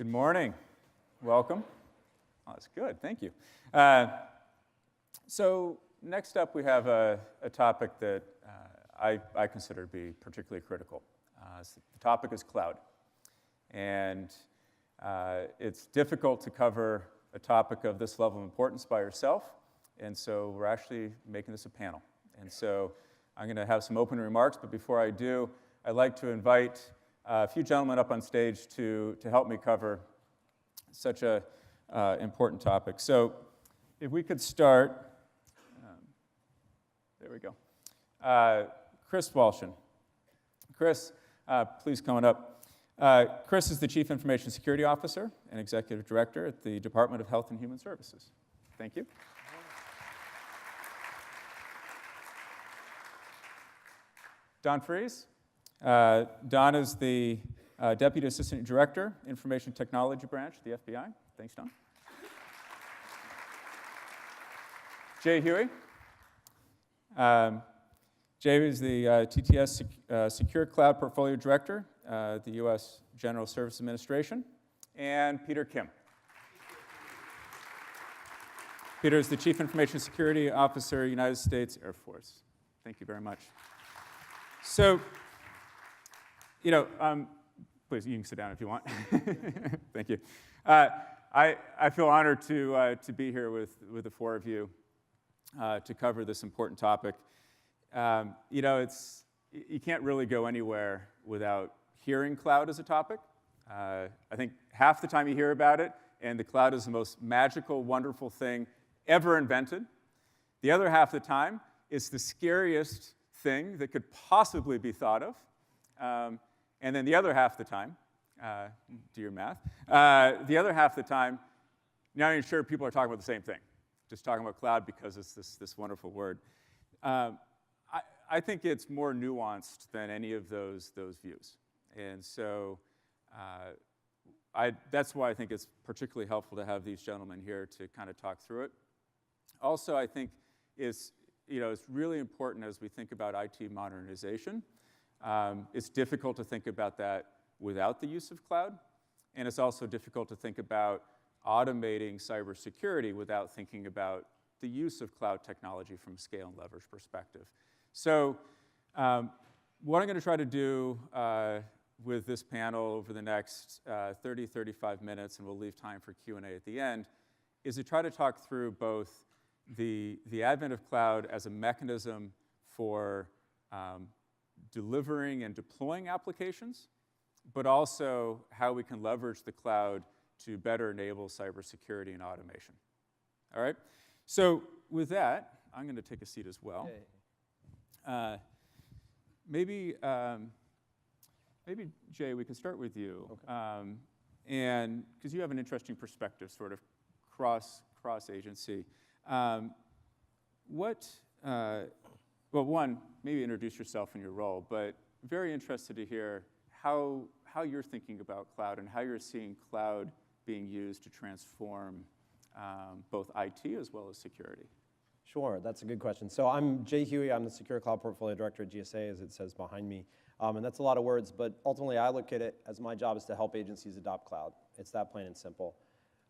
Good morning. Welcome. Oh, that's good. Thank you. So next up, we have a topic that I consider to be particularly critical. The topic is cloud. And it's difficult to cover a topic of this level of importance by yourself. And so we're actually making this a panel. And so I'm going to have some opening remarks. But before I do, I'd like to invite a few gentlemen up on stage to help me cover such a important topic. So if we could start, there we go. Chris Wlaschin. Chris, please come on up. Chris is the Chief Information Security Officer and Executive Director at the Department of Health and Human Services. Thank you. Don Freese. Don is the Deputy Assistant Director, Information Technology Branch, the FBI. Thanks, Don. Jay Huie. Jay is the TTS Secure Cloud Portfolio Director at the U.S. General Services Administration. And Peter Kim. Peter is the Chief Information Security Officer, United States Air Force. Thank you very much. So, please, you can sit down if you want. Thank you. I feel honored to be here with the four of you to cover this important topic. You can't really go anywhere without hearing cloud as a topic. I think half the time you hear about it, and the cloud is the most magical, wonderful thing ever invented. The other half of the time, it's the scariest thing that could possibly be thought of. And then the other half of the time, do your math, the other half of the time, not even sure people are talking about the same thing, just talking about cloud because it's this wonderful word. I think it's more nuanced than any of those views. And so that's why I think it's particularly helpful to have these gentlemen here to kind of talk through it. Also, I think it's really important as we think about IT modernization. It's difficult to think about that without the use of cloud, and it's also difficult to think about automating cybersecurity without thinking about the use of cloud technology from a scale and leverage perspective. So what I'm going to try to do with this panel over the next 30, 35 minutes, and we'll leave time for Q&A at the end, is to try to talk through both the advent of cloud as a mechanism for delivering and deploying applications, but also how we can leverage the cloud to better enable cybersecurity and automation. All right? So with that, I'm going to take a seat as well. Maybe Jay, we can start with you. Okay. And because you have an interesting perspective, sort of cross-agency. Well, one, maybe introduce yourself and your role, but very interested to hear how you're thinking about cloud and how you're seeing cloud being used to transform both IT as well as security. Sure, that's a good question. So I'm Jay Huie. I'm the Secure Cloud Portfolio Director at GSA, as it says behind me. And that's a lot of words, but ultimately I look at it as my job is to help agencies adopt cloud. It's that plain and simple.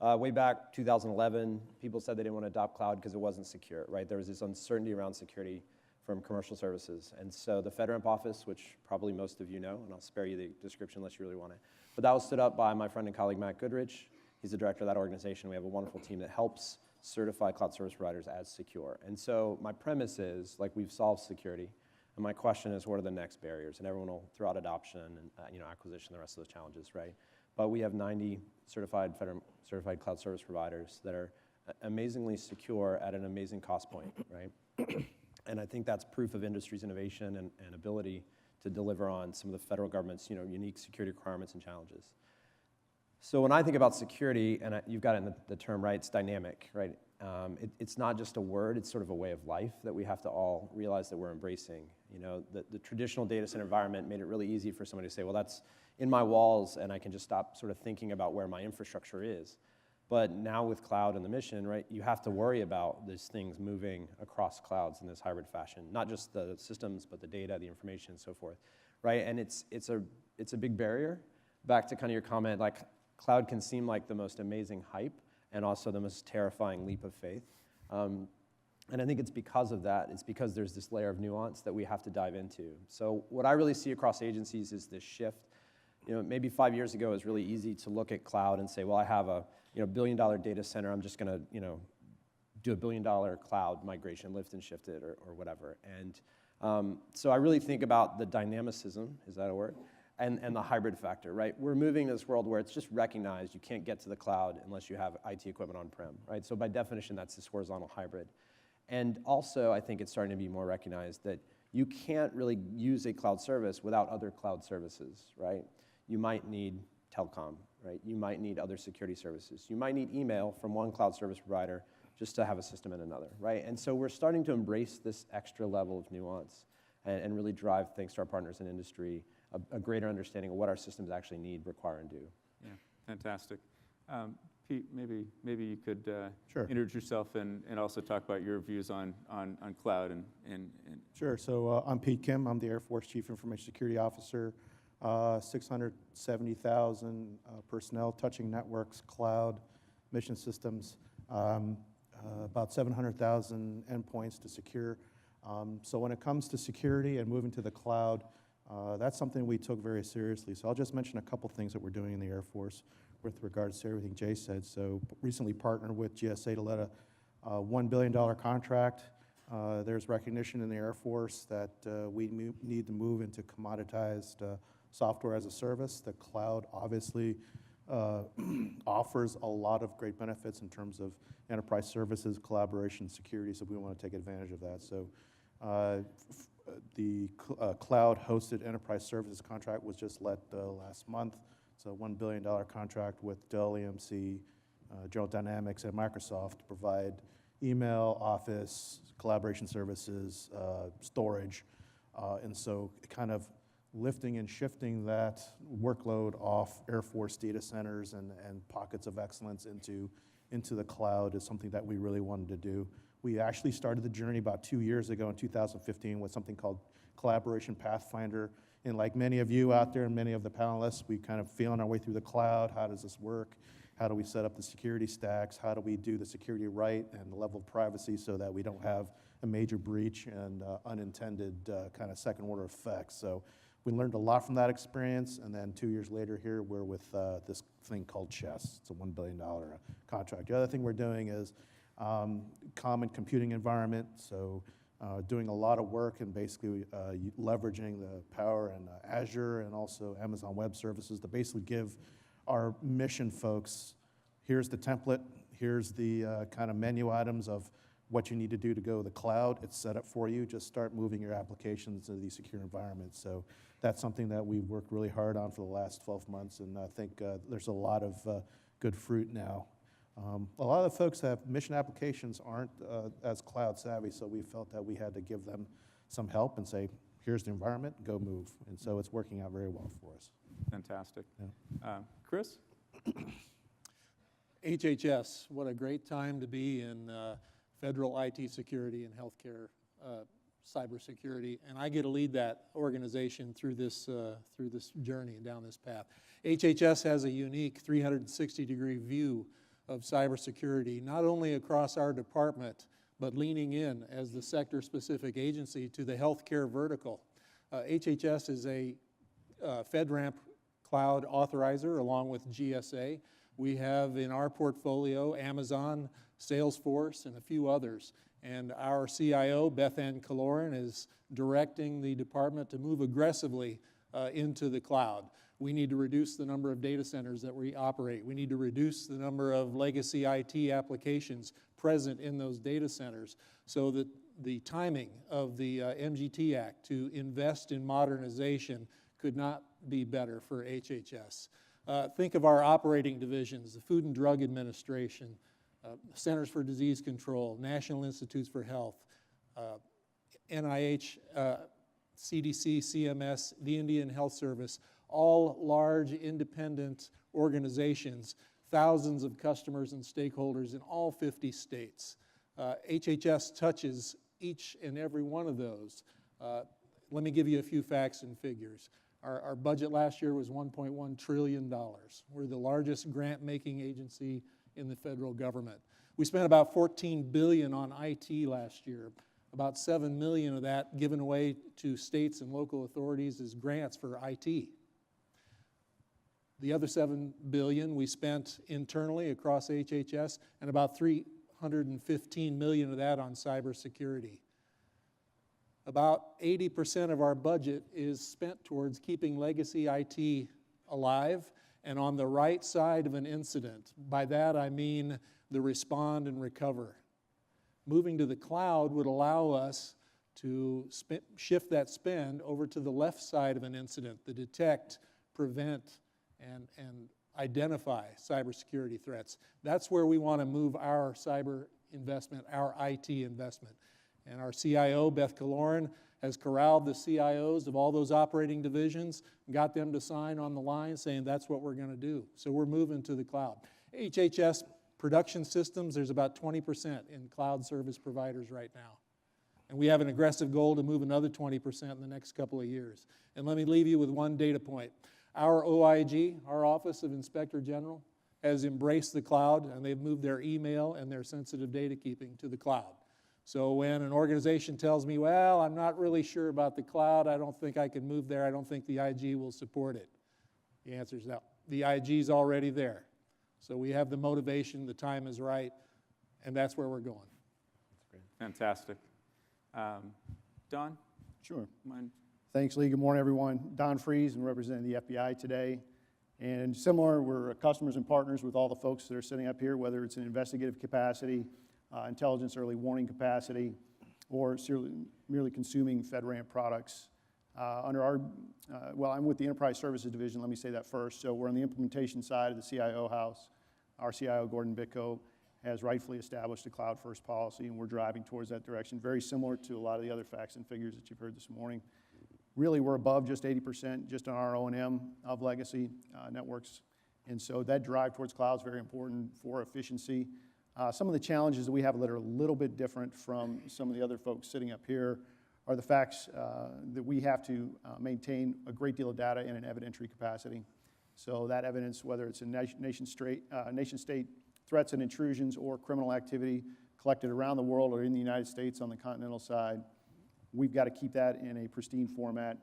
Way back 2011, people said they didn't want to adopt cloud because it wasn't secure, right? There was this uncertainty around security from commercial services. And so the FedRAMP office, which probably most of you know, and I'll spare you the description unless you really want it, but that was stood up by my friend and colleague, Matt Goodrich. He's the director of that organization. We have a wonderful team that helps certify cloud service providers as secure. And so my premise is, like, we've solved security, and my question is, what are the next barriers? And everyone will throw out adoption and acquisition, the rest of those challenges, right? But we have 90 certified cloud service providers that are amazingly secure at an amazing cost point, right? And I think that's proof of industry's innovation and ability to deliver on some of the federal government's unique security requirements and challenges. So when I think about security, and you've got it in the term, right, it's dynamic, right? It's not just a word, it's sort of a way of life that we have to all realize that we're embracing. The traditional data center environment made it really easy for somebody to say, well, that's in my walls, and I can just stop sort of thinking about where my infrastructure is. But now with cloud and the mission, right, you have to worry about these things moving across clouds in this hybrid fashion, not just the systems, but the data, the information, and so forth, right? And it's a big barrier. Back to kind of your comment, like cloud can seem like the most amazing hype and also the most terrifying leap of faith. And I think it's because of that. It's because there's this layer of nuance that we have to dive into. So what I really see across agencies is this shift. Maybe 5 years ago, it was really easy to look at cloud and say, well, I have a billion-dollar data center. I'm just going to do a billion-dollar cloud migration, lift and shift it, or whatever. And so I really think about the dynamicism, is that a word? And the hybrid factor, right? We're moving to this world where it's just recognized you can't get to the cloud unless you have IT equipment on-prem, right? So by definition, that's this horizontal hybrid. And also, I think it's starting to be more recognized that you can't really use a cloud service without other cloud services, right? You might need telecom, right? You might need other security services. You might need email from one cloud service provider just to have a system in another, right? And so we're starting to embrace this extra level of nuance and really drive, thanks to our partners in industry, a greater understanding of what our systems actually need, require, and do. Yeah, fantastic. Pete, maybe you could Sure. introduce yourself and also talk about your views on cloud and Sure. So I'm Pete Kim. I'm the Air Force Chief Information Security Officer. 670,000 personnel touching networks, cloud, mission systems, about 700,000 endpoints to secure. So when it comes to security and moving to the cloud, that's something we took very seriously. So I'll just mention a couple things that we're doing in the Air Force with regards to everything Jay said. So recently partnered with GSA to let a $1 billion contract. There's recognition in the Air Force that we need to move into commoditized software as a service. The cloud obviously offers a lot of great benefits in terms of enterprise services, collaboration, security, so we want to take advantage of that. So the cloud-hosted enterprise services contract was just let last month. It's a $1 billion contract with Dell EMC, General Dynamics, and Microsoft to provide email, office, collaboration services, storage, and so kind of lifting and shifting that workload off Air Force data centers and pockets of excellence into the cloud is something that we really wanted to do. We actually started the journey about 2 years ago in 2015 with something called Collaboration Pathfinder. And like many of you out there and many of the panelists, we kind of feeling our way through the cloud. How does this work? How do we set up the security stacks? How do we do the security right and the level of privacy so that we don't have a major breach and unintended kind of second order effects? So we learned a lot from that experience, and then 2 years later here, we're with this thing called Chess. It's a $1 billion contract. The other thing we're doing is common computing environment, so doing a lot of work and basically leveraging the power in Azure and also Amazon Web Services to basically give our mission folks, here's the template, here's the kind of menu items of what you need to do to go to the cloud. It's set up for you. Just start moving your applications into these secure environments. So that's something that we've worked really hard on for the last 12 months, and I think there's a lot of good fruit now. A lot of the folks that have mission applications aren't as cloud savvy, so we felt that we had to give them some help and say, here's the environment, go move. And so it's working out very well for us. fantastic. Yeah. Chris? HHS, what a great time to be in federal IT security and healthcare cybersecurity, and I get to lead that organization through this journey and down this path. HHS has a unique 360-degree view of cybersecurity, not only across our department, but leaning in as the sector-specific agency to the healthcare vertical. HHS is a FedRAMP cloud authorizer along with GSA. We have in our portfolio Amazon, Salesforce, and a few others. And our CIO, Beth Ann Kaloran, is directing the department to move aggressively into the cloud. We need to reduce the number of data centers that we operate. We need to reduce the number of legacy IT applications present in those data centers so that the timing of the MGT Act to invest in modernization could not be better for HHS. Think of our operating divisions, the Food and Drug Administration, Centers for Disease Control, National Institutes for Health, NIH, CDC, CMS, the Indian Health Service, all large independent organizations, thousands of customers and stakeholders in all 50 states. HHS touches each and every one of those. Let me give you a few facts and figures. Our budget last year was $1.1 trillion. We're the largest grant-making agency in the federal government. We spent about $14 billion on IT last year. About $7 million of that given away to states and local authorities as grants for IT. The other $7 billion we spent internally across HHS, and about $315 million of that on cybersecurity. About 80% of our budget is spent towards keeping legacy IT alive and on the right side of an incident. By that I mean the respond and recover. Moving to the cloud would allow us to shift that spend over to the left side of an incident, the detect, prevent, and identify cybersecurity threats. That's where we want to move our cyber investment, our IT investment. And our CIO, Beth Kaloran, has corralled the CIOs of all those operating divisions, got them to sign on the line saying that's what we're going to do. So we're moving to the cloud. HHS production systems, there's about 20% in cloud service providers right now. And we have an aggressive goal to move another 20% in the next couple of years. And let me leave you with one data point. Our OIG, our Office of Inspector General, has embraced the cloud, and they've moved their email and their sensitive data keeping to the cloud. So when an organization tells me, well, I'm not really sure about the cloud, I don't think I can move there, I don't think the IG will support it. The answer is no. The IG is already there. So we have the motivation, the time is right, and that's where we're going. Fantastic. Don? Sure. Mind? Thanks, Lee. Good morning, everyone. Don Freese, and representing the FBI today. And similar, we're customers and partners with all the folks that are sitting up here, whether it's in investigative capacity, intelligence early warning capacity, or merely consuming FedRAMP products. Well, I'm with the Enterprise Services Division, let me say that first. So we're on the implementation side of the CIO house. Our CIO, Gordon Bitko, has rightfully established a cloud-first policy, and we're driving towards that direction, very similar to a lot of the other facts and figures that you've heard this morning. Really, we're above just 80% just on our O&M of legacy networks, and so that drive towards cloud is very important for efficiency. Some of the challenges that we have that are a little bit different from some of the other folks sitting up here are the facts that we have to maintain a great deal of data in an evidentiary capacity. So that evidence, whether it's in nation-state threats and intrusions or criminal activity collected around the world or in the United States on the continental side, we've got to keep that in a pristine format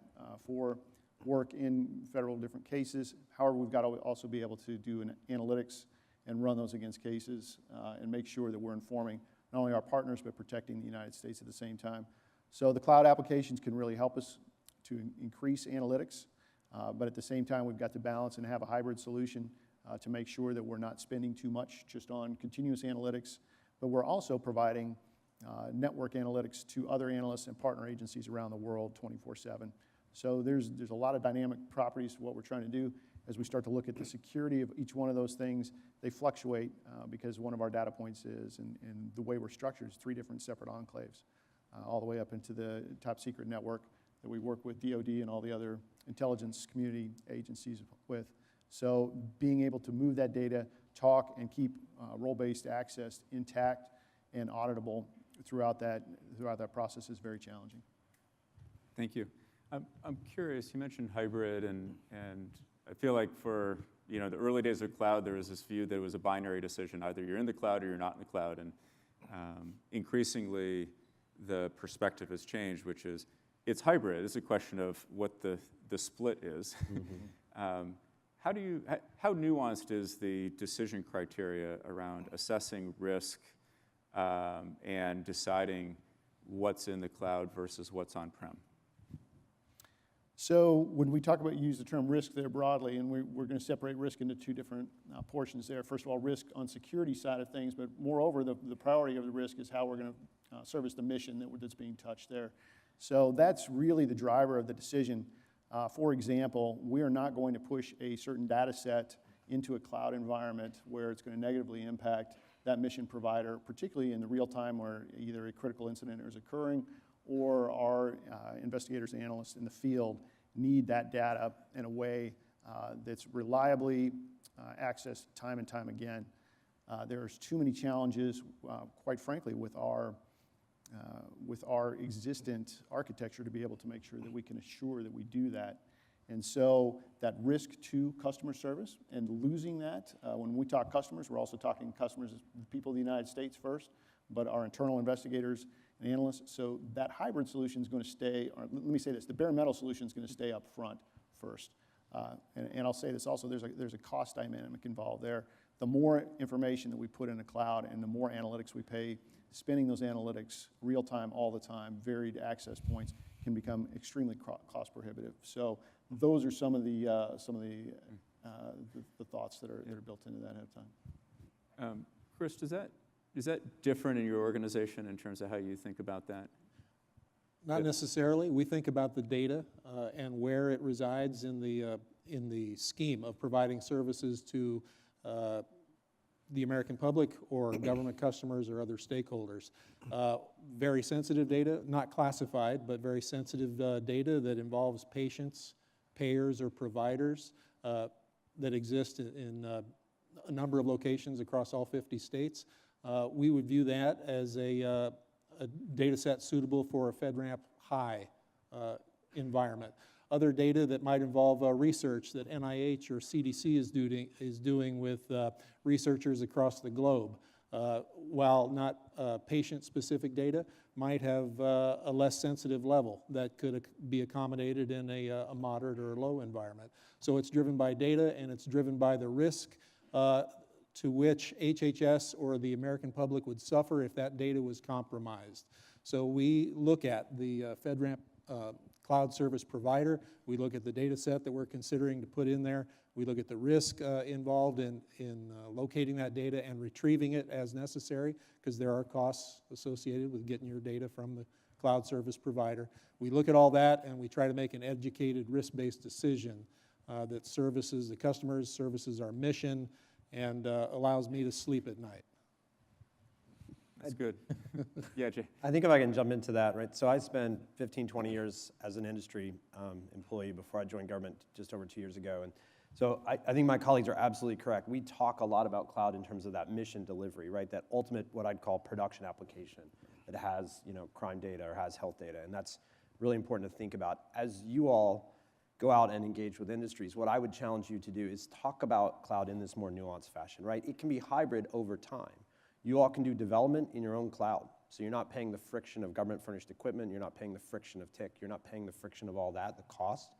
for work in federal different cases. However, we've got to also be able to do analytics and run those against cases and make sure that we're informing not only our partners but protecting the United States at the same time. So the cloud applications can really help us to increase analytics, but at the same time we've got to balance and have a hybrid solution to make sure that we're not spending too much just on continuous analytics, but we're also providing network analytics to other analysts and partner agencies around the world 24/7. So there's a lot of dynamic properties to what we're trying to do. As we start to look at the security of each one of those things, they fluctuate because one of our data points is, and the way we're structured is 3 different separate enclaves, all the way up into the top secret network that we work with DOD and all the other intelligence community agencies with. So being able to move that data, talk, and keep role-based access intact and auditable throughout that process is very challenging. Thank you. I'm curious, you mentioned hybrid, and I feel like for the early days of cloud, there was this view that it was a binary decision. Either you're in the cloud or you're not in the cloud. And increasingly, the perspective has changed, which is it's hybrid. It's a question of what the split is. Mm-hmm. How nuanced is the decision criteria around assessing risk and deciding what's in the cloud versus what's on-prem? So when we talk about, use the term risk there broadly, and we're going to separate risk into 2 different portions there. First of all, risk on security side of things, but moreover, the priority of the risk is how we're going to service the mission that's being touched there. So that's really the driver of the decision. For example, we are not going to push a certain data set into a cloud environment where it's going to negatively impact that mission provider, particularly in the real time where either a critical incident is occurring or our investigators and analysts in the field need that data in a way that's reliably accessed time and time again. There's too many challenges, quite frankly, with our existent architecture to be able to make sure that we can assure that we do that. And so that risk to customer service and losing that, when we talk customers, we're also talking customers, the people of the United States first, but our internal investigators and analysts. So that hybrid solution is going to stay, or let me say this, the bare metal solution is going to stay up front first. And I'll say this also, there's a cost dynamic involved there. The more information that we put in the cloud and the more analytics we pay, spinning those analytics real time, all the time, varied access points can become extremely cost prohibitive. So those are some of the thoughts that are built into that ahead of time. Chris, is that different in your organization in terms of how you think about that? Not necessarily. We think about the data and where it resides in the scheme of providing services to the American public or government customers or other stakeholders. Very sensitive data, not classified, but very sensitive data that involves patients, payers, or providers that exist in a number of locations across all 50 states. We would view that as a data set suitable for a FedRAMP high environment. Other data that might involve research that NIH or CDC is doing with researchers across the globe, while not patient-specific data, might have a less sensitive level that could be accommodated in a moderate or low environment. So it's driven by data, and it's driven by the risk to which HHS or the American public would suffer if that data was compromised. So we look at the FedRAMP cloud service provider, we look at the data set that we're considering to put in there, we look at the risk involved in locating that data and retrieving it as necessary, because there are costs associated with getting your data from the cloud service provider. We look at all that and we try to make an educated risk-based decision that services the customers, services our mission, and allows me to sleep at night. That's good. Yeah, Jay. I think if I can jump into that, right? So I spent 15, 20 years as an industry employee before I joined government just over 2 years ago. And so I think my colleagues are absolutely correct. We talk a lot about cloud in terms of that mission delivery, right? That ultimate, what I'd call production application that has, crime data or has health data. And that's really important to think about. As you all go out and engage with industries, what I would challenge you to do is talk about cloud in this more nuanced fashion, right? It can be hybrid over time. You all can do development in your own cloud. So you're not paying the friction of government furnished equipment, you're not paying the friction of TIC, you're not paying the friction of all that, the cost.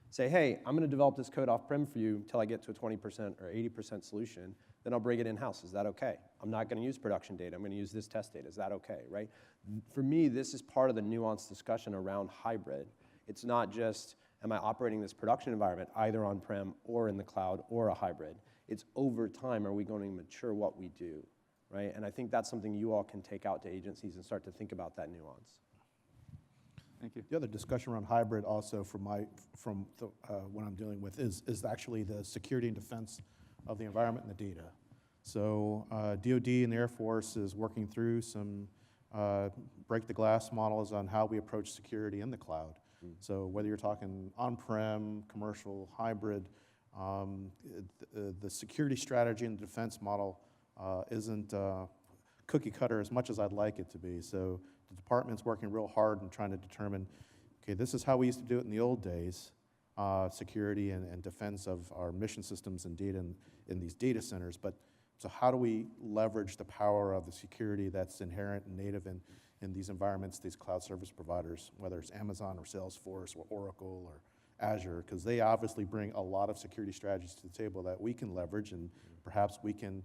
Say, hey, I'm gonna develop this code off-prem for you until I get to a 20% or 80% solution, then I'll bring it in-house. Is that okay? I'm not gonna use production data, I'm gonna use this test data. Is that okay, right? For me, this is part of the nuanced discussion around hybrid. It's not just, am I operating this production environment either on-prem or in the cloud or a hybrid? It's over time, are we going to mature what we do? Right? And I think that's something you all can take out to agencies and start to think about that nuance. Thank you. The other discussion around hybrid also from what I'm dealing with is actually the security and defense of the environment and the data. So DoD and the Air Force is working through some break the glass models on how we approach security in the cloud. So whether you're talking on-prem, commercial, hybrid, the security strategy and the defense model isn't cookie cutter as much as I'd like it to be. So the department's working real hard and trying to determine, okay, this is how we used to do it in the old days, security and defense of our mission systems and data in these data centers. But so how do we leverage the power of the security that's inherent and native in these environments, these cloud service providers, whether it's Amazon or Salesforce or Oracle or Azure, because they obviously bring a lot of security strategies to the table that we can leverage, and perhaps we can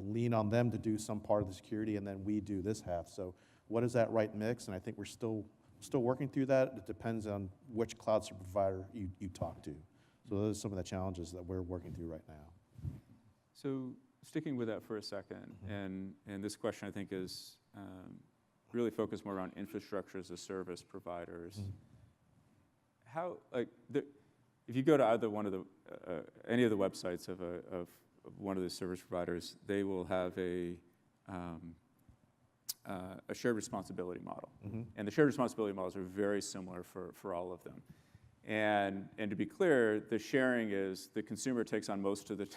lean on them to do some part of the security, and then we do this half. So what is that right mix? And I think we're still working through that. It depends on which cloud service provider you talk to. So those are some of the challenges that we're working through right now. So sticking with that for a second, and this question I think is really focused more around infrastructure as a service providers. How, if you go to either one of the, any of the websites of one of the service providers, they will have a shared responsibility model. And the shared responsibility models are very similar for all of them. And to be clear, the sharing is the consumer takes on most of the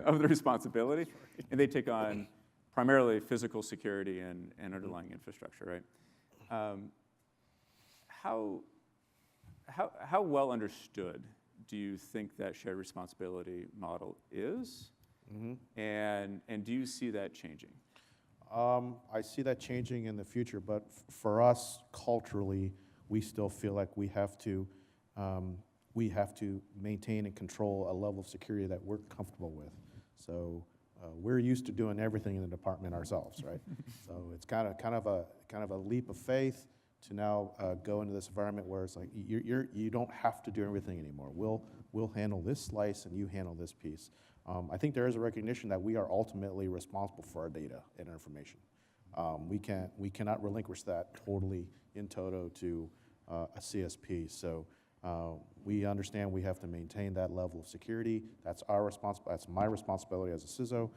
of the responsibility, and they take on primarily physical security and underlying infrastructure, right? how well understood do you think that shared responsibility model is? And do you see that changing? I see that changing in the future, but for us, culturally, we still feel like we have to maintain and control a level of security that we're comfortable with. So we're used to doing everything in the department ourselves, right? So it's kind of a leap of faith to now go into this environment where it's like you don't have to do everything anymore. We'll handle this slice and you handle this piece. I think there is a recognition that we are ultimately responsible for our data and our information. We cannot relinquish that totally in toto to a CSP. So we understand we have to maintain that level of security. That's our responsibility. That's my responsibility as a CISO.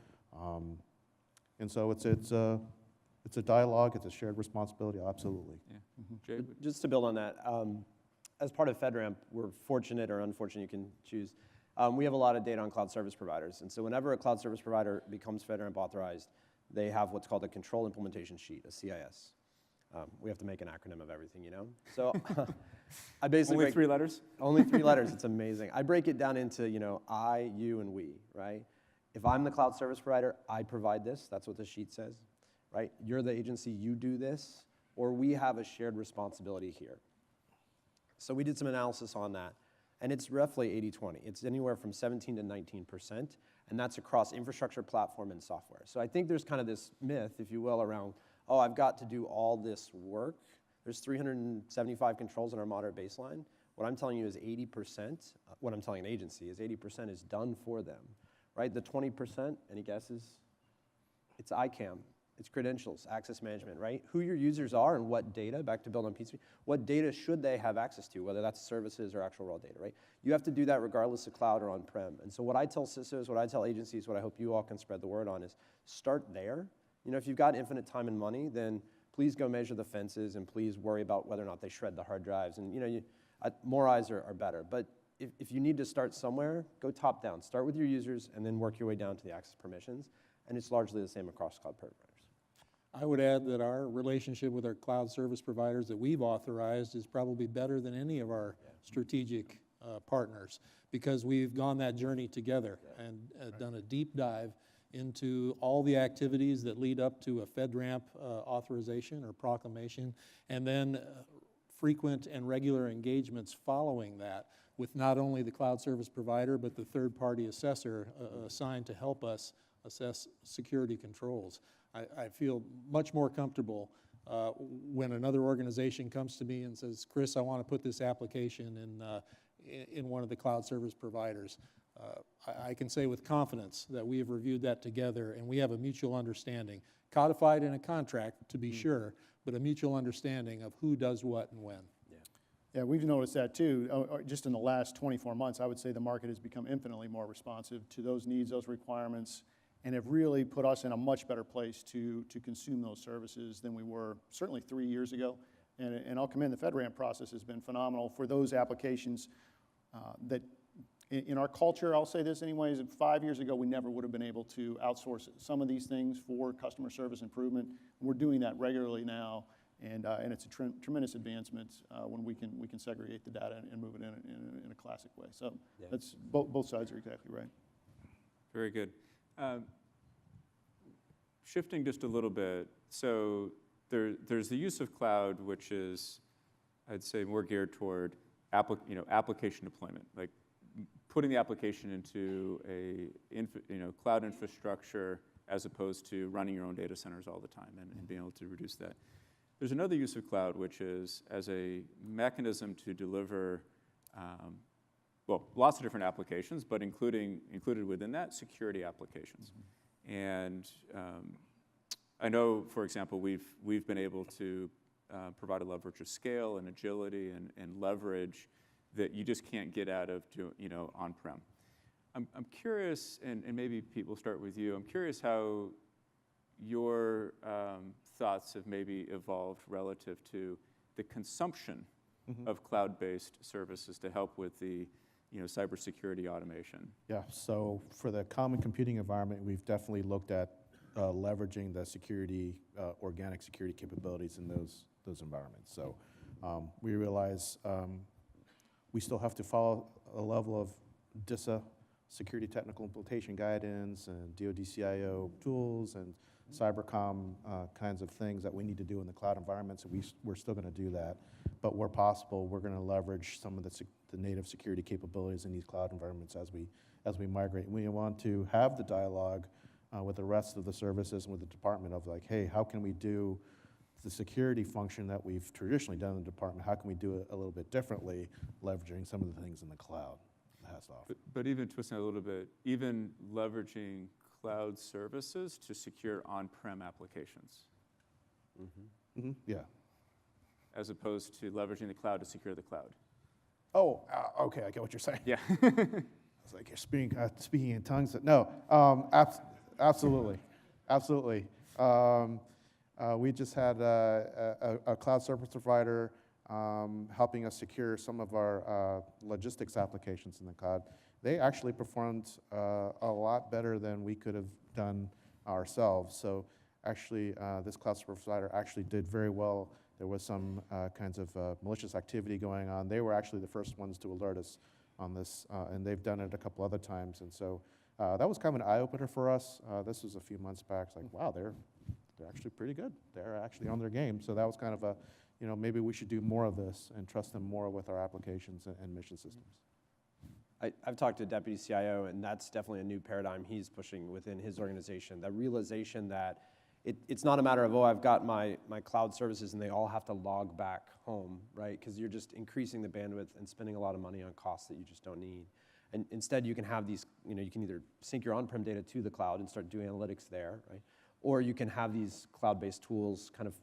And so it's a dialogue. It's a shared responsibility. Absolutely. Yeah. Jay? Just to build on that, as part of FedRAMP, we're fortunate or unfortunate, you can choose. We have a lot of data on cloud service providers. And so whenever a cloud service provider becomes FedRAMP authorized, they have what's called a control implementation sheet, a CIS. We have to make an acronym of everything, you know? So I basically Only 3 letters? Only 3 letters. It's amazing. I break it down into, I, you, and we, right? If I'm the cloud service provider, I provide this. That's what the sheet says, right? You're the agency, you do this, or we have a shared responsibility here. So we did some analysis on that, and it's roughly 80-20. It's anywhere from 17 to 19%, and that's across infrastructure, platform, and software. So I think there's kind of this myth, if you will, around, oh, I've got to do all this work. There's 375 controls in our moderate baseline. What I'm telling you is 80%, what I'm telling an agency is 80% is done for them, right? The 20%, any guesses? It's ICAM, it's credentials, access management, right? Who your users are and what data, back to build on P3, what data should they have access to, whether that's services or actual raw data, right? You have to do that regardless of cloud or on-prem. And so what I tell CISOs, what I tell agencies, what I hope you all can spread the word on is start there. If you've got infinite time and money, then please go measure the fences and please worry about whether or not they shred the hard drives. And more eyes are better. But if you need to start somewhere, go top down. Start with your users and then work your way down to the access permissions. And it's largely the same across cloud providers. I would add that our relationship with our cloud service providers that we've authorized is probably better than any of our strategic partners, because we've gone that journey together and done a deep dive into all the activities that lead up to a FedRAMP authorization or proclamation, and then frequent and regular engagements following that with not only the cloud service provider, but the third-party assessor assigned to help us assess security controls. I feel much more comfortable when another organization comes to me and says, Chris, I want to put this application in one of the cloud service providers. I can say with confidence that we have reviewed that together and we have a mutual understanding, codified in a contract to be sure, but a mutual understanding of who does what and when. Yeah, we've noticed that too. Just in the last 24 months, I would say the market has become infinitely more responsive to those needs, those requirements, and have really put us in a much better place to consume those services than we were certainly 3 years ago. And I'll commend the FedRAMP process has been phenomenal for those applications that in our culture, I'll say this anyways, 5 years ago, we never would have been able to outsource some of these things for customer service improvement. We're doing that regularly now, and it's a tremendous advancement when we can segregate the data and move it in a classic way. So that's both sides are exactly right. Very good. Shifting just a little bit, so there's the use of cloud, which is, I'd say, more geared toward application deployment, like putting the application into a cloud infrastructure as opposed to running your own data centers all the time and being able to reduce that. There's another use of cloud, which is as a mechanism to deliver lots of different applications, but included within that, security applications. And I know, for example, we've been able to provide a leverage of scale and agility and leverage that you just can't get out of on-prem. I'm curious, and maybe Pete, we'll start with you. I'm curious how your thoughts have maybe evolved relative to the consumption of cloud-based services to help with the cybersecurity automation. Yeah, so for the common computing environment, we've definitely looked at leveraging the security, organic security capabilities in those environments. So we realize we still have to follow a level of DISA, security technical implementation guidance, and DoD CIO tools, and cybercom kinds of things that we need to do in the cloud environment, so we're still going to do that. But where possible, we're going to leverage some of the native security capabilities in these cloud environments as we migrate. We want to have the dialogue with the rest of the services and with the department of like, hey, how can we do the security function that we've traditionally done in the department? How can we do it a little bit differently, leveraging some of the things in the cloud that has to offer? But even twisting it a little bit, even leveraging cloud services to secure on-prem applications. Yeah. As opposed to leveraging the cloud to secure the cloud. Oh, okay, I get what you're saying. Yeah. It's like you're speaking in tongues. No, absolutely, absolutely. We just had a cloud service provider helping us secure some of our logistics applications in the cloud. They actually performed a lot better than we could have done ourselves. So actually, this cloud service provider actually did very well. There was some kinds of malicious activity going on. They were actually the first ones to alert us on this, and they've done it a couple other times. And so that was kind of an eye-opener for us. This was a few months back. It's like, wow, they're actually pretty good. They're actually on their game. So that was kind of a, maybe we should do more of this and trust them more with our applications and mission systems. I've talked to Deputy CIO, and that's definitely a new paradigm he's pushing within his organization. The realization that it's not a matter of, oh, I've got my cloud services and they all have to log back home, right? Because you're just increasing the bandwidth and spending a lot of money on costs that you just don't need. And instead, you can have these, you can either sync your on-prem data to the cloud and start doing analytics there, right? Or you can have these cloud-based tools kind of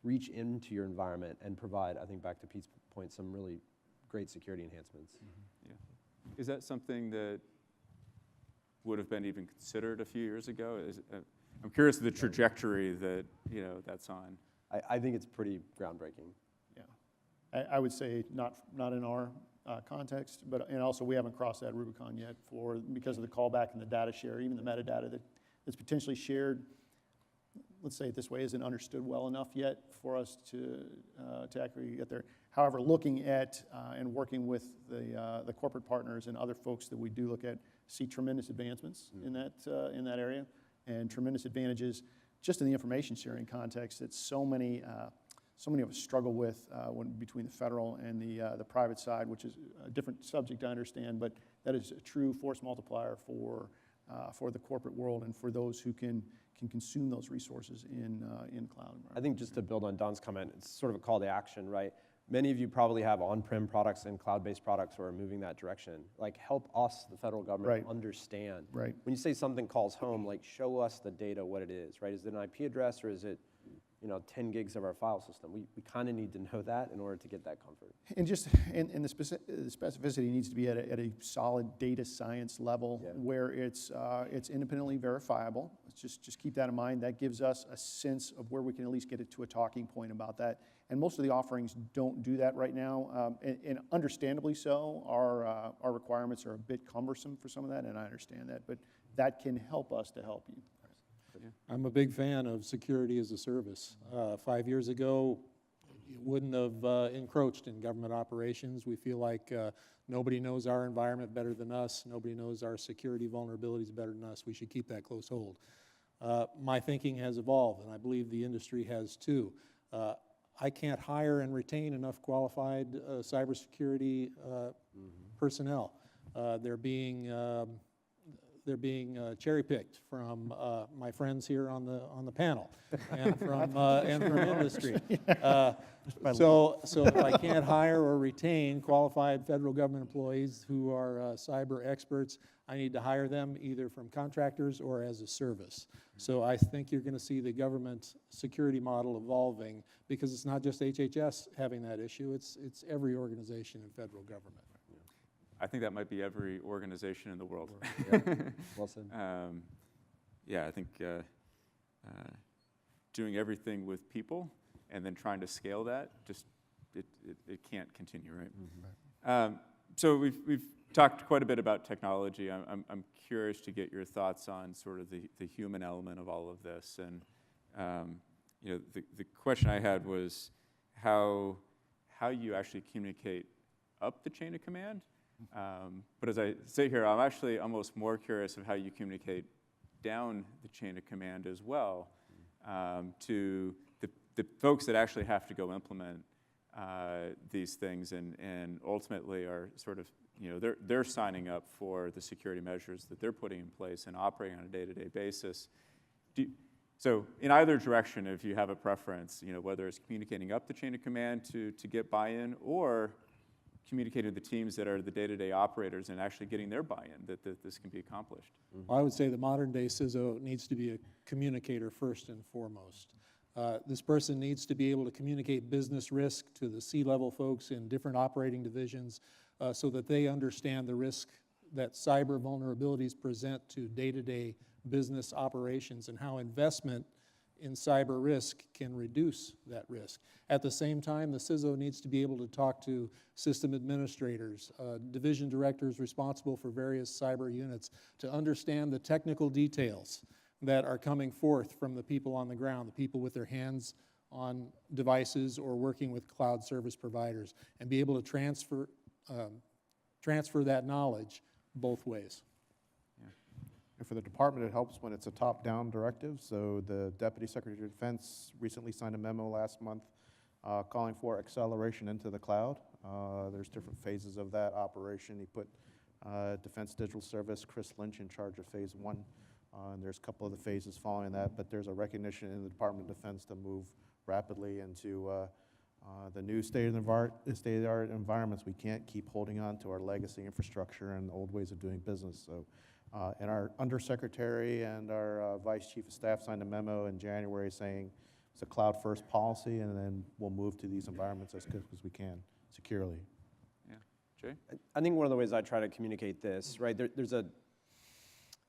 reach into your environment and provide, I think back to Pete's point, some really great security enhancements. Yeah. Is that something that would have been even considered a few years ago? I'm curious of the trajectory that that's on. I think it's pretty groundbreaking. Yeah, I would say not in our context, and also we haven't crossed that Rubicon yet because of the callback and the data share, even the metadata that's potentially shared. Let's say it this way, isn't understood well enough yet for us to actually get there. However, looking at and working with the corporate partners and other folks that we do look at, see tremendous advancements in that area, and tremendous advantages just in the information sharing context that so many of us struggle with between the federal and the private side, which is a different subject I understand, but that is a true force multiplier for the corporate world and for those who can consume those resources in cloud environment. I think just to build on Don's comment, it's sort of a call to action, right? Many of you probably have on-prem products and cloud-based products who are moving that direction. Like, help us, the federal government, understand. Right. When you say something calls home, like, show us the data, what it is, right? Is it an IP address or is it 10 gigs of our file system? We kind of need to know that in order to get that comfort. And just the specificity needs to be at a solid data science level where it's independently verifiable. Let's just keep that in mind. That gives us a sense of where we can at least get it to a talking point about that. And most of the offerings don't do that right now, and understandably so. Our requirements are a bit cumbersome for some of that, and I understand that. But that can help us to help you. I'm a big fan of security as a service. 5 years ago, it wouldn't have encroached in government operations. We feel like nobody knows our environment better than us. Nobody knows our security vulnerabilities better than us. We should keep that close hold. My thinking has evolved, and I believe the industry has too. I can't hire and retain enough qualified cybersecurity personnel. They're being cherry-picked from my friends here on the panel and from industry. So if I can't hire or retain qualified federal government employees who are cyber experts, I need to hire them either from contractors or as a service. So I think you're going to see the government security model evolving because it's not just HHS having that issue, it's every organization in federal government. I think that might be every organization in the world. Yeah. Well said. I think doing everything with people and then trying to scale that, it can't continue, right? Mm-hmm. So we've talked quite a bit about technology. I'm curious to get your thoughts on sort of the human element of all of this. And the question I had was how you actually communicate up the chain of command. But as I sit here, I'm actually almost more curious of how you communicate down the chain of command as well, to the folks that actually have to go implement these things and ultimately are sort of, they're signing up for the security measures that they're putting in place and operating on a day-to-day basis. So in either direction, if you have a preference, whether it's communicating up the chain of command to get buy-in, or communicating to the teams that are the day-to-day operators and actually getting their buy-in that this can be accomplished. I would say the modern-day CISO needs to be a communicator first and foremost. This person needs to be able to communicate business risk to the C-level folks in different operating divisions so that they understand the risk that cyber vulnerabilities present to day-to-day business operations and how investment in cyber risk can reduce that risk. At the same time, the CISO needs to be able to talk to system administrators, division directors responsible for various cyber units to understand the technical details that are coming forth from the people on the ground, the people with their hands on devices or working with cloud service providers, and be able to transfer that knowledge both ways. And for the department, it helps when it's a top-down directive. So the Deputy Secretary of Defense recently signed a memo last month calling for acceleration into the cloud. There's different phases of that operation. He put Defense Digital Service, Chris Lynch, in charge of phase 1. And there's a couple of the phases following that, but there's a recognition in the Department of Defense to move rapidly into the new state-of-the-art environments. We can't keep holding on to our legacy infrastructure and old ways of doing business. So. And our undersecretary and our vice chief of staff signed a memo in January saying it's a cloud-first policy, and then we'll move to these environments as quick as we can, securely. Yeah, Jay? I think one of the ways I try to communicate this, right, there's a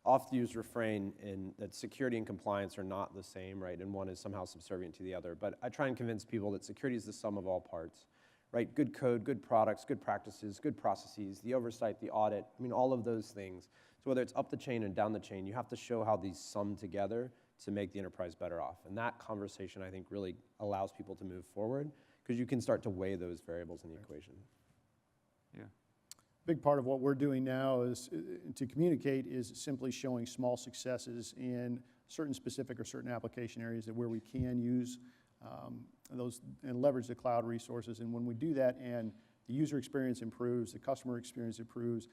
oft-used refrain in that security and compliance are not the same, right, and one is somehow subservient to the other. But I try and convince people that security is the sum of all parts, right? Good code, good products, good practices, good processes, the oversight, the audit, all of those things. So whether it's up the chain and down the chain, you have to show how these sum together to make the enterprise better off. And that conversation, I think, really allows people to move forward because you can start to weigh those variables in the equation. Yeah. Big part of what we're doing now is to communicate is simply showing small successes in certain specific or certain application areas that where we can use those and leverage the cloud resources. And when we do that and the user experience improves, the customer experience improves,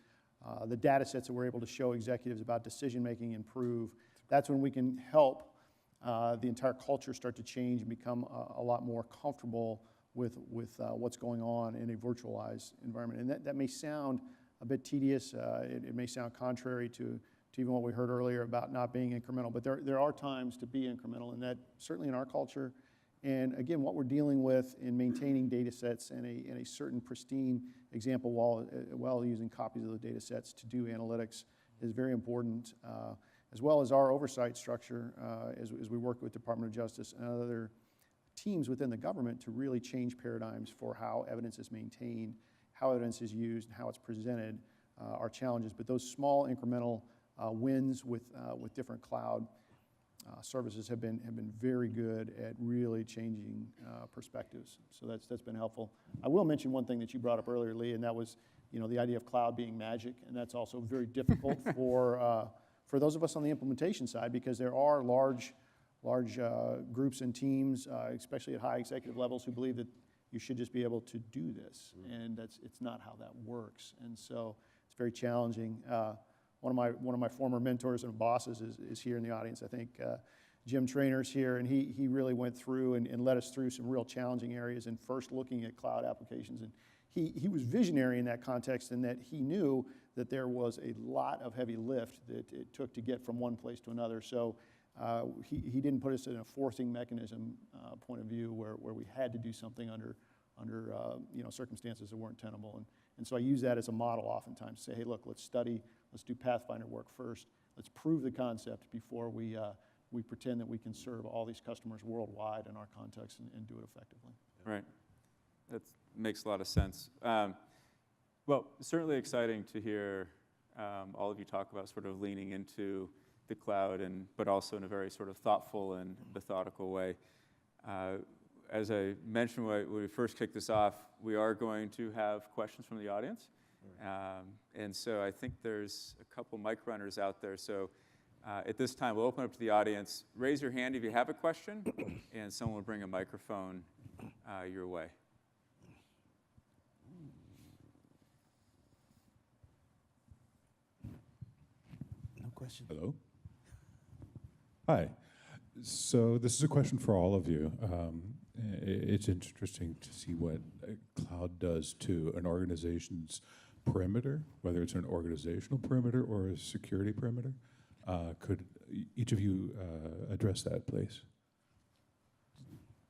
the data sets that we're able to show executives about decision-making improve, that's when we can help the entire culture start to change and become a lot more comfortable with what's going on in a virtualized environment. And that may sound a bit tedious. It may sound contrary to even what we heard earlier about not being incremental. But there are times to be incremental, and that certainly in our culture. And again, what we're dealing with in maintaining data sets in a certain pristine example while using copies of the data sets to do analytics is very important, as well as our oversight structure as we work with Department of Justice and other teams within the government to really change paradigms for how evidence is maintained, how evidence is used, and how it's presented are challenges. But those small incremental wins with different cloud services have been very good at really changing perspectives. So that's been helpful. I will mention one thing that you brought up earlier, Lee, and that was the idea of cloud being magic, and that's also very difficult for those of us on the implementation side because there are large groups and teams, especially at high executive levels, who believe that you should just be able to do this, and it's not how that works, and so it's very challenging. One of my former mentors and bosses is here in the audience. I think Jim Trainer's here, and he really went through and led us through some real challenging areas in first looking at cloud applications. And he was visionary in that context in that he knew that there was a lot of heavy lift that it took to get from one place to another. So he didn't put us in a forcing mechanism point of view where we had to do something under circumstances that weren't tenable. And so I use that as a model oftentimes to say, hey, look, let's do Pathfinder work first. Let's prove the concept before we pretend that we can serve all these customers worldwide in our context and do it effectively. Right. That makes a lot of sense. Well, certainly exciting to hear all of you talk about sort of leaning into the cloud, but also in a very sort of thoughtful and methodical way. as I mentioned when we first kicked this off, we are going to have questions from the audience. And so I think there's a couple mic runners out there. So at this time, we'll open up to the audience. Raise your hand if you have a question, and someone will bring a microphone your way. No question. Hello. Hi. So this is a question for all of you. It's interesting to see what cloud does to an organization's perimeter, whether it's an organizational perimeter or a security perimeter. Could each of you address that, please?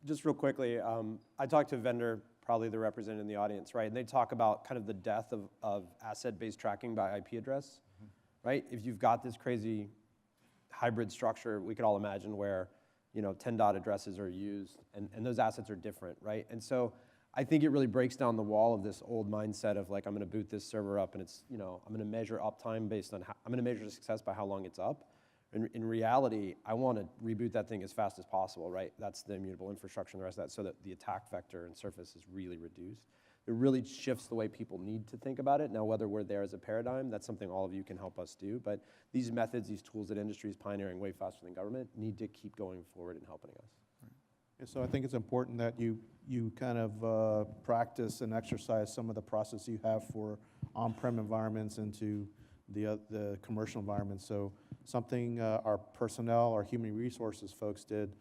Just real quickly, I talked to a vendor, probably the representative in the audience, right? And they talk about kind of the death of asset-based tracking by IP address, right? If you've got this crazy hybrid structure, we could all imagine where 10 dot addresses are used, and those assets are different, right? And so I think it really breaks down the wall of this old mindset of like, I'm gonna boot this server up and it's, I'm gonna measure uptime based on I'm gonna measure success by how long it's up. In reality, I wanna reboot that thing as fast as possible, right? That's the immutable infrastructure and the rest of that, so that the attack vector and surface is really reduced. It really shifts the way people need to think about it. Now, whether we're there as a paradigm, that's something all of you can help us do. But these methods, these tools that industry is pioneering way faster than government need to keep going forward and helping us. And so I think it's important that you kind of practice and exercise some of the process you have for on-prem environments into the commercial environment. So something our personnel, our human resources folks did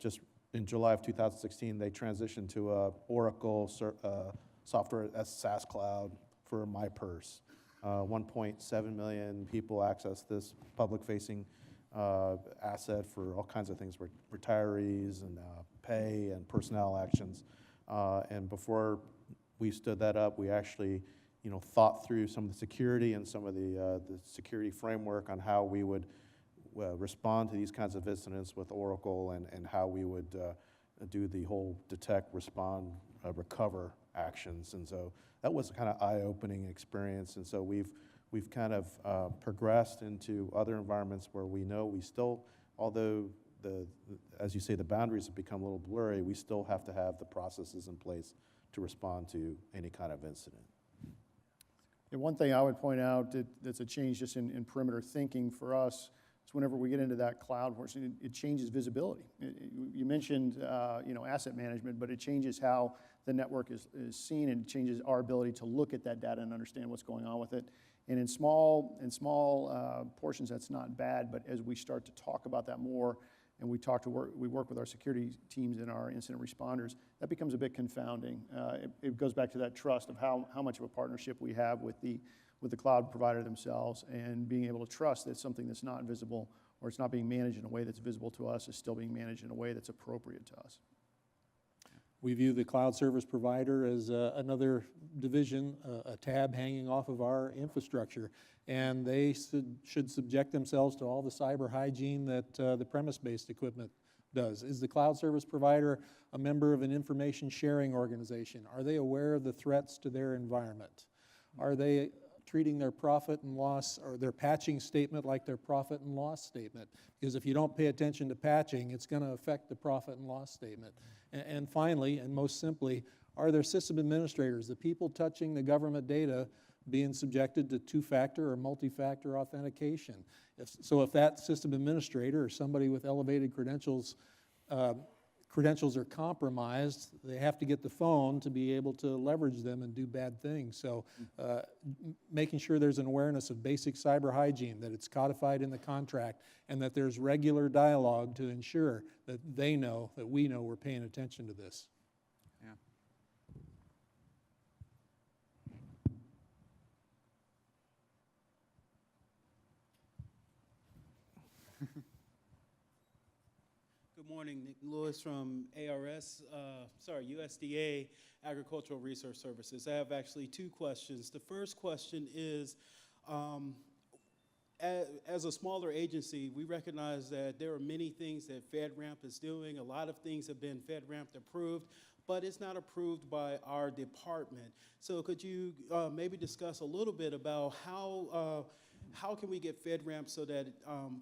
just in July of 2016, they transitioned to Oracle software as SaaS cloud for my purse. 1.7 million people access this public-facing asset for all kinds of things, retirees and pay and personnel actions. And before we stood that up, we actually thought through some of the security and some of the security framework on how we would respond to these kinds of incidents with Oracle and how we would do the whole detect, respond, recover actions. And so that was a kind of eye-opening experience. And so we've kind of progressed into other environments where we know we still, although as you say, the boundaries have become a little blurry, we still have to have the processes in place to respond to any kind of incident. And one thing I would point out that's a change just in perimeter thinking for us is whenever we get into that cloud portion, it changes visibility. You mentioned asset management, but it changes how the network is seen, and changes our ability to look at that data and understand what's going on with it. And in small portions, that's not bad, but as we start to talk about that more, and we work with our security teams and our incident responders, that becomes a bit confounding. It goes back to that trust of how much of a partnership we have with the cloud provider themselves, and being able to trust that something that's not visible or it's not being managed in a way that's visible to us is still being managed in a way that's appropriate to us. We view the cloud service provider as another division, a tab hanging off of our infrastructure, and they should subject themselves to all the cyber hygiene that the premise-based equipment does. Is the cloud service provider a member of an information sharing organization? Are they aware of the threats to their environment? Are they treating their profit and loss, or their patching statement, like their profit and loss statement? Because if you don't pay attention to patching, it's going to affect the profit and loss statement. And finally, and most simply, are there system administrators, the people touching the government data, being subjected to two-factor or multi-factor authentication? If that system administrator or somebody with elevated credentials are compromised, they have to get the phone to be able to leverage them and do bad things. So making sure there's an awareness of basic cyber hygiene, that it's codified in the contract, and that there's regular dialogue to ensure that they know, that we know we're paying attention to this. Yeah. Good morning, Nick Lewis from USDA Agricultural Research Services. I have actually two questions. The first question is, as a smaller agency, we recognize that there are many things that FedRAMP is doing. A lot of things have been FedRAMP approved, but it's not approved by our department. So could you maybe discuss a little bit about how how can we get FedRAMP so that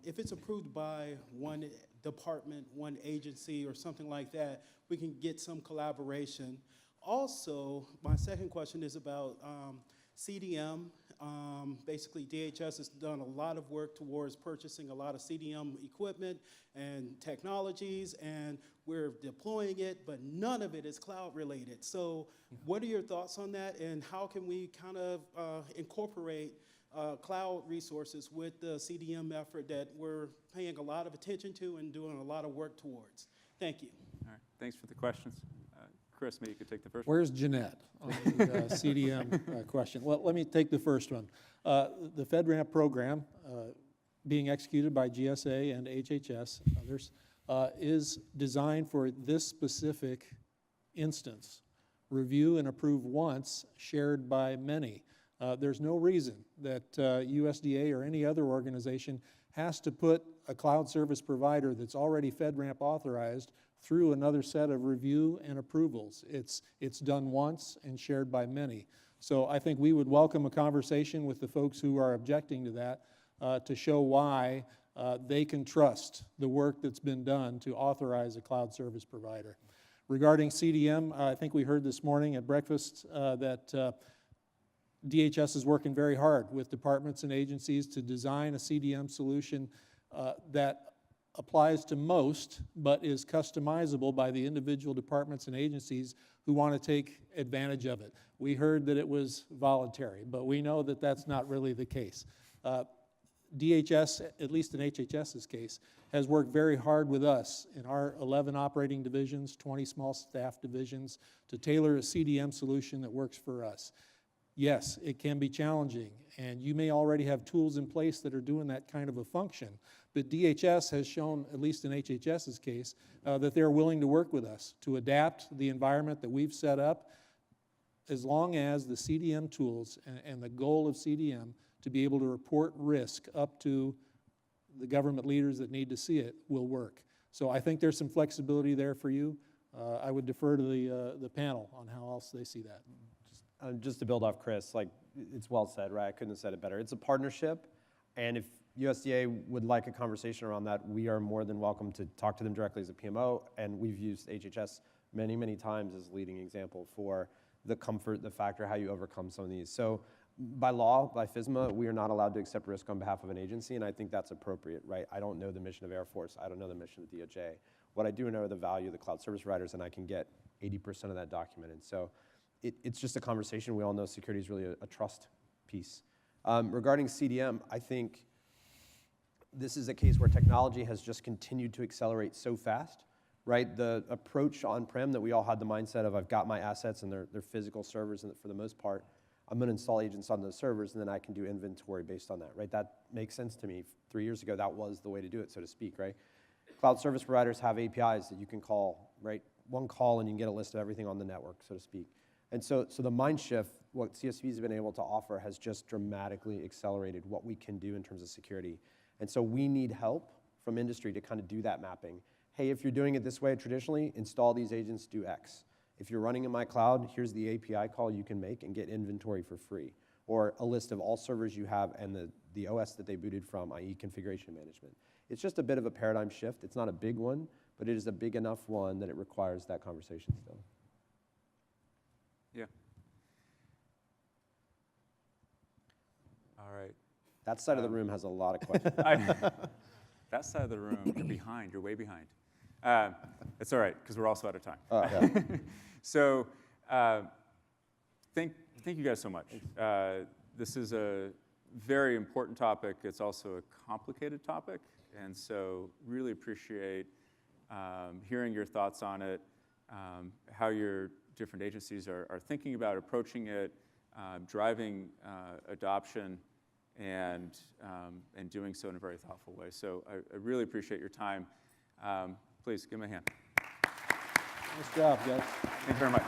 if it's approved by one department, one agency, or something like that, we can get some collaboration. Also, my second question is about CDM. Basically, DHS has done a lot of work towards purchasing a lot of CDM equipment and technologies, and we're deploying it, but none of it is cloud related. So what are your thoughts on that, and how can we kind of incorporate cloud resources with the CDM effort that we're paying a lot of attention to and doing a lot of work towards? Thank you. All right, thanks for the questions. Chris, maybe you could take the first one. Where's Jeanette on the CDM question? Well, let me take the first one. The FedRAMP program being executed by GSA and HHS, others, is designed for this specific instance. Review and approve once, shared by many. There's no reason that USDA or any other organization has to put a cloud service provider that's already FedRAMP authorized through another set of review and approvals. It's done once and shared by many. So I think we would welcome a conversation with the folks who are objecting to that to show why they can trust the work that's been done to authorize a cloud service provider. Regarding CDM, I think we heard this morning at breakfast that DHS is working very hard with departments and agencies to design a CDM solution that applies to most, but is customizable by the individual departments and agencies who want to take advantage of it. We heard that it was voluntary, but we know that that's not really the case. DHS, at least in HHS's case, has worked very hard with us in our 11 operating divisions, 20 small staff divisions, to tailor a CDM solution that works for us. Yes, it can be challenging, and you may already have tools in place that are doing that kind of a function, but DHS has shown, at least in HHS's case, that they're willing to work with us to adapt the environment that we've set up, as long as the CDM tools and the goal of CDM to be able to report risk up to the government leaders that need to see it will work. So I think there's some flexibility there for you. I would defer to the panel on how else they see that. Just to build off Chris, like it's well said, right? I couldn't have said it better. It's a partnership, and if USDA would like a conversation around that, we are more than welcome to talk to them directly as a PMO, and we've used HHS many, many times as a leading example for the comfort, the factor, how you overcome some of these. So by law, by FISMA, we are not allowed to accept risk on behalf of an agency, and I think that's appropriate, right? I don't know the mission of Air Force. I don't know the mission of DOJ. What I do know are the value of the cloud service providers, and I can get 80% of that documented. So it's just a conversation. We all know security is really a trust piece. Regarding CDM, I think this is a case where technology has just continued to accelerate so fast, right? The approach on-prem that we all had the mindset of, I've got my assets and they're physical servers, and for the most part, I'm going to install agents on those servers, and then I can do inventory based on that, right? That makes sense to me. 3 years ago, that was the way to do it, so to speak, right? Cloud service providers have APIs that you can call, right? One call and you can get a list of everything on the network, so to speak. And so the mind shift, what CSPs have been able to offer has just dramatically accelerated what we can do in terms of security. And so we need help from industry to kind of do that mapping. Hey, if you're doing it this way traditionally, install these agents, do X. If you're running in my cloud, here's the API call you can make and get inventory for free. Or a list of all servers you have and the OS that they booted from, i.e. configuration management. It's just a bit of a paradigm shift. It's not a big one, but it is a big enough one that it requires that conversation still. Yeah. All right. That side of the room has a lot of questions. That side of the room, you're behind. You're way behind. It's all right, because we're also out of time. Yeah. So thank you guys so much. This is a very important topic. It's also a complicated topic. And so really appreciate hearing your thoughts on it, how your different agencies are thinking about approaching it, driving adoption, and doing so in a very thoughtful way. So I really appreciate your time. Please give me a hand. Nice job, guys. Thank you very much.